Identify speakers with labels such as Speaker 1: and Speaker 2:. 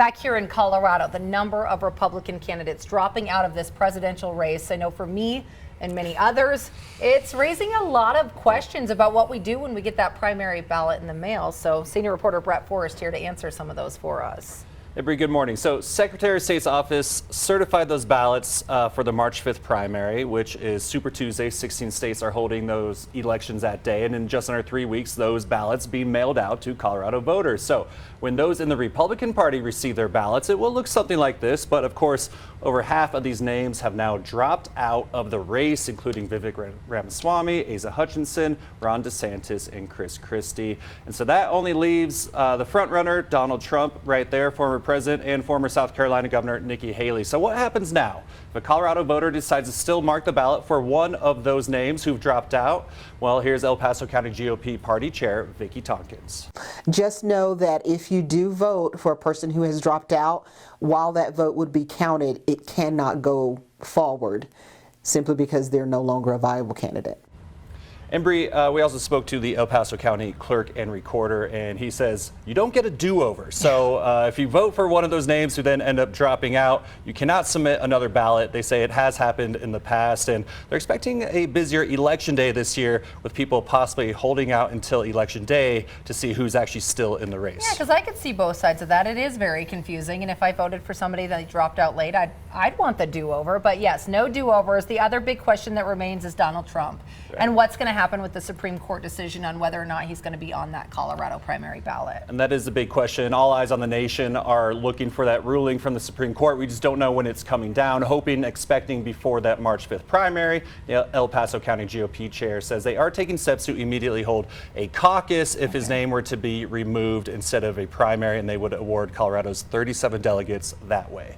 Speaker 1: Back here in Colorado, the number of Republican candidates dropping out of this presidential race, I know for me and many others, it's raising a lot of questions about what we do when we get that primary ballot in the mail. So senior reporter Brett Forrest here to answer some of those for us.
Speaker 2: Hey, Bree, good morning. So Secretary of State's office certified those ballots for the March 5th primary, which is Super Tuesday. 16 states are holding those elections that day. And in just under 3 weeks, those ballots being mailed out to Colorado voters. So when those in the Republican Party receive their ballots, it will look something like this. But of course, over half of these names have now dropped out of the race, including Vivek Ramaswamy, Asa Hutchinson, Ron DeSantis, and Chris Christie. And so that only leaves the front runner, Donald Trump, right there, former president, and former South Carolina Governor Nikki Haley. So what happens now? If a Colorado voter decides to still mark the ballot for one of those names who've dropped out, well, here's El Paso County GOP Party Chair Vicki Tompkins.
Speaker 3: Just know that if you do vote for a person who has dropped out, while that vote would be counted, it cannot go forward simply because they're no longer a viable candidate.
Speaker 2: And Bree, we also spoke to the El Paso County clerk and recorder, and he says you don't get a do-over. So if you vote for one of those names who then end up dropping out, you cannot submit another ballot. They say it has happened in the past, and they're expecting a busier election day this year with people possibly holding out until election day to see who's actually still in the race.
Speaker 1: Yeah, because I could see both sides of that. It is very confusing, and if I voted for somebody that dropped out late, I'd want the do-over. But yes, no do-overs. The other big question that remains is Donald Trump, and what's going to happen with the Supreme Court decision on whether or not he's going to be on that Colorado primary ballot.
Speaker 2: And that is the big question. All eyes on the nation are looking for that ruling from the Supreme Court. We just don't know when it's coming down, hoping, expecting before that March 5th primary. The El Paso County GOP chair says they are taking steps to immediately hold a caucus if his name were to be removed instead of a primary, and they would award Colorado's 37 delegates that way.